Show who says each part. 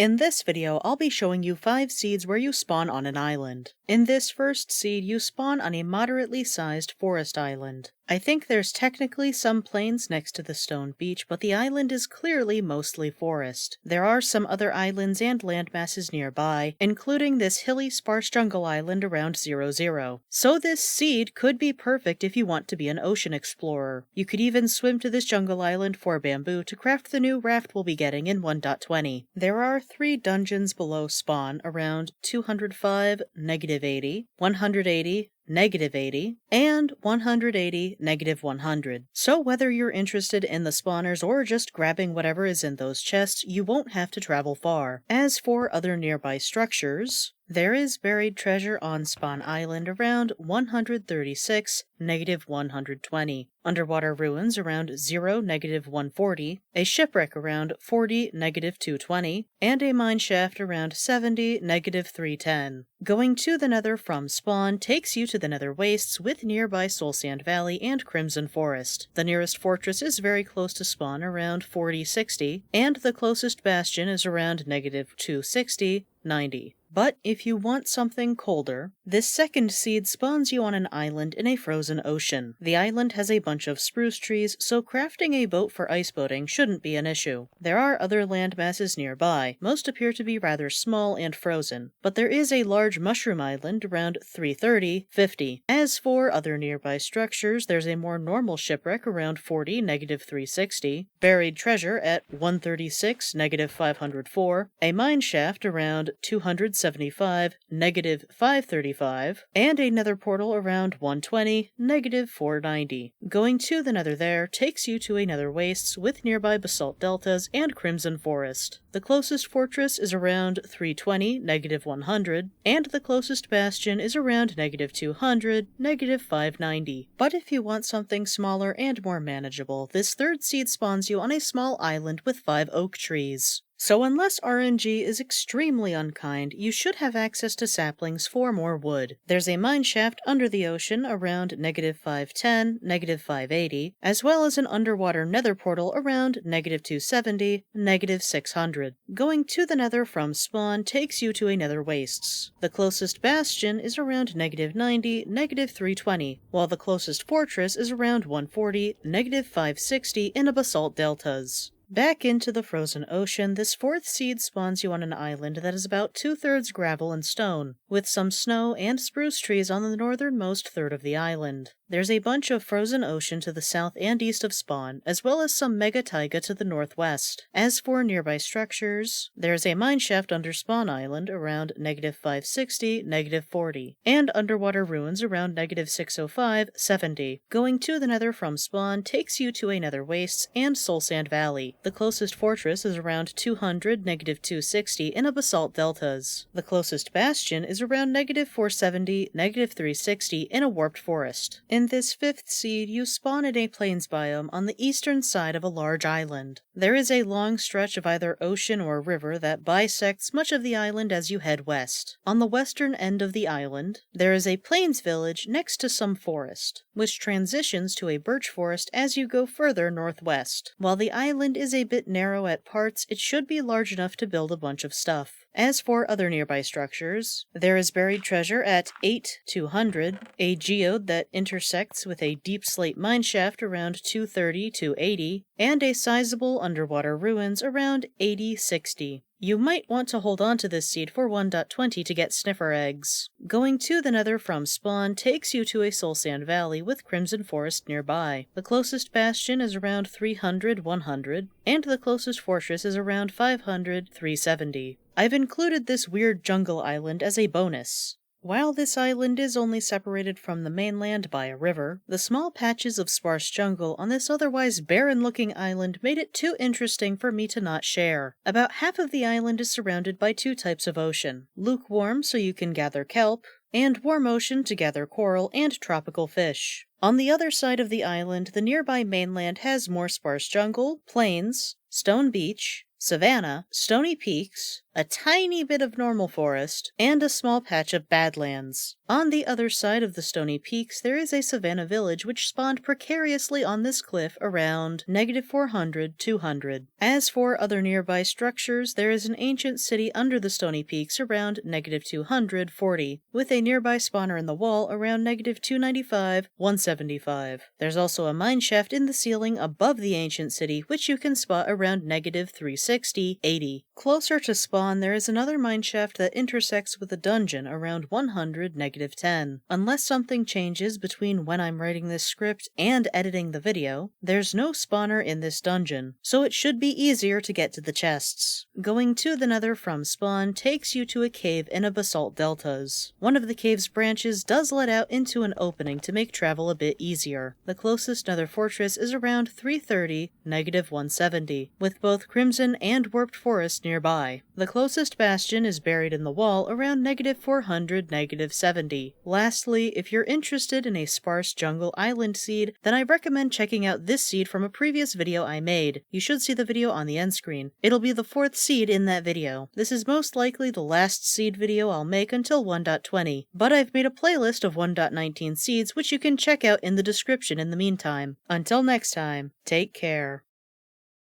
Speaker 1: In this video, I'll be showing you 5 seeds where you spawn on an island. In this first seed, you spawn on a moderately sized forest island. I think there's technically some plains next to the stone beach, but the island is clearly mostly forest. There are some other islands and landmasses nearby, including this hilly sparse jungle island around 00. So this seed could be perfect if you want to be an ocean explorer. You could even swim to this jungle island for bamboo to craft the new raft we'll be getting in 1.20. There are 3 dungeons below spawn around 205, -80, 180, -80, and 180, -100. So whether you're interested in the spawners or just grabbing whatever is in those chests, you won't have to travel far. As for other nearby structures, there is buried treasure on Spawn Island around 136, -120. Underwater ruins around 0, -140. A shipwreck around 40, -220. And a mine shaft around 70, -310. Going to the nether from Spawn takes you to the nether wastes with nearby Soul Sand Valley and Crimson Forest. The nearest fortress is very close to Spawn around 40, 60. And the closest bastion is around -260, 90. But if you want something colder, this second seed spawns you on an island in a frozen ocean. The island has a bunch of spruce trees, so crafting a boat for ice boating shouldn't be an issue. There are other land masses nearby. Most appear to be rather small and frozen, but there is a large mushroom island around 330, 50. As for other nearby structures, there's a more normal shipwreck around 40, -360, buried treasure at 136, -504, a mine shaft around 275, -535, and a nether portal around 120, -490. Going to the nether there takes you to a nether wastes with nearby basalt deltas and crimson forest. The closest fortress is around 320, -100, and the closest bastion is around -200, -590. But if you want something smaller and more manageable, this third seed spawns you on a small island with 5 oak trees. So unless RNG is extremely unkind, you should have access to saplings for more wood. There's a mine shaft under the ocean around -510, -580, as well as an underwater nether portal around -270, -600. Going to the nether from spawn takes you to a nether wastes. The closest bastion is around -90, -320, while the closest fortress is around 140, -560 in a basalt deltas. Back into the frozen ocean, this fourth seed spawns you on an island that is about 2/3 gravel and stone, with some snow and spruce trees on the northernmost third of the island. There's a bunch of frozen ocean to the south and east of Spawn, as well as some mega taiga to the northwest. As for nearby structures, there's a mine shaft under Spawn Island around -560, -40, and underwater ruins around -605, 70. Going to the nether from Spawn takes you to a nether wastes and Soul Sand Valley. The closest fortress is around 200, -260 in a basalt deltas. The closest bastion is around -470, -360 in a warped forest. In this fifth seed, you spawn in a plains biome on the eastern side of a large island. There is a long stretch of either ocean or river that bisects much of the island as you head west. On the western end of the island, there is a plains village next to some forest, which transitions to a birch forest as you go further northwest. While the island is a bit narrow at parts, it should be large enough to build a bunch of stuff. As for other nearby structures, there is buried treasure at 8, 200, a geode that intersects with a deep slate mine shaft around 230 to 80, and a sizable underwater ruins around 80, 60. You might want to hold on to this seed for 1.20 to get sniffer eggs. Going to the nether from spawn takes you to a Soul Sand Valley with Crimson Forest nearby. The closest bastion is around 300, 100, and the closest fortress is around 500, 370. I've included this weird jungle island as a bonus. While this island is only separated from the mainland by a river, the small patches of sparse jungle on this otherwise barren-looking island made it too interesting for me to not share. About half of the island is surrounded by 2 types of ocean: lukewarm so you can gather kelp, and warm ocean to gather coral and tropical fish. On the other side of the island, the nearby mainland has more sparse jungle, plains, stone beach, savanna, stony peaks, a tiny bit of normal forest, and a small patch of badlands. On the other side of the stony peaks, there is a savanna village which spawned precariously on this cliff around -400, 200. As for other nearby structures, there is an ancient city under the stony peaks around -200, 40, with a nearby spawner in the wall around -295, 175. There's also a mine shaft in the ceiling above the ancient city, which you can spot around -360, 80. Closer to spawn, there is another mineshaft that intersects with a dungeon around 100, -10. Unless something changes between when I'm writing this script and editing the video, there's no spawner in this dungeon, so it should be easier to get to the chests. Going to the nether from spawn takes you to a cave in a basalt deltas. One of the cave's branches does let out into an opening to make travel a bit easier. The closest nether fortress is around 330, -170, with both crimson and warped forest nearby. The closest bastion is buried in the wall around -400, -70. Lastly, if you're interested in a sparse jungle island seed, then I recommend checking out this seed from a previous video I made. You should see the video on the end screen. It'll be the 4th seed in that video. This is most likely the last seed video I'll make until 1.20, but I've made a playlist of 1.19 seeds which you can check out in the description in the meantime. Until next time, take care.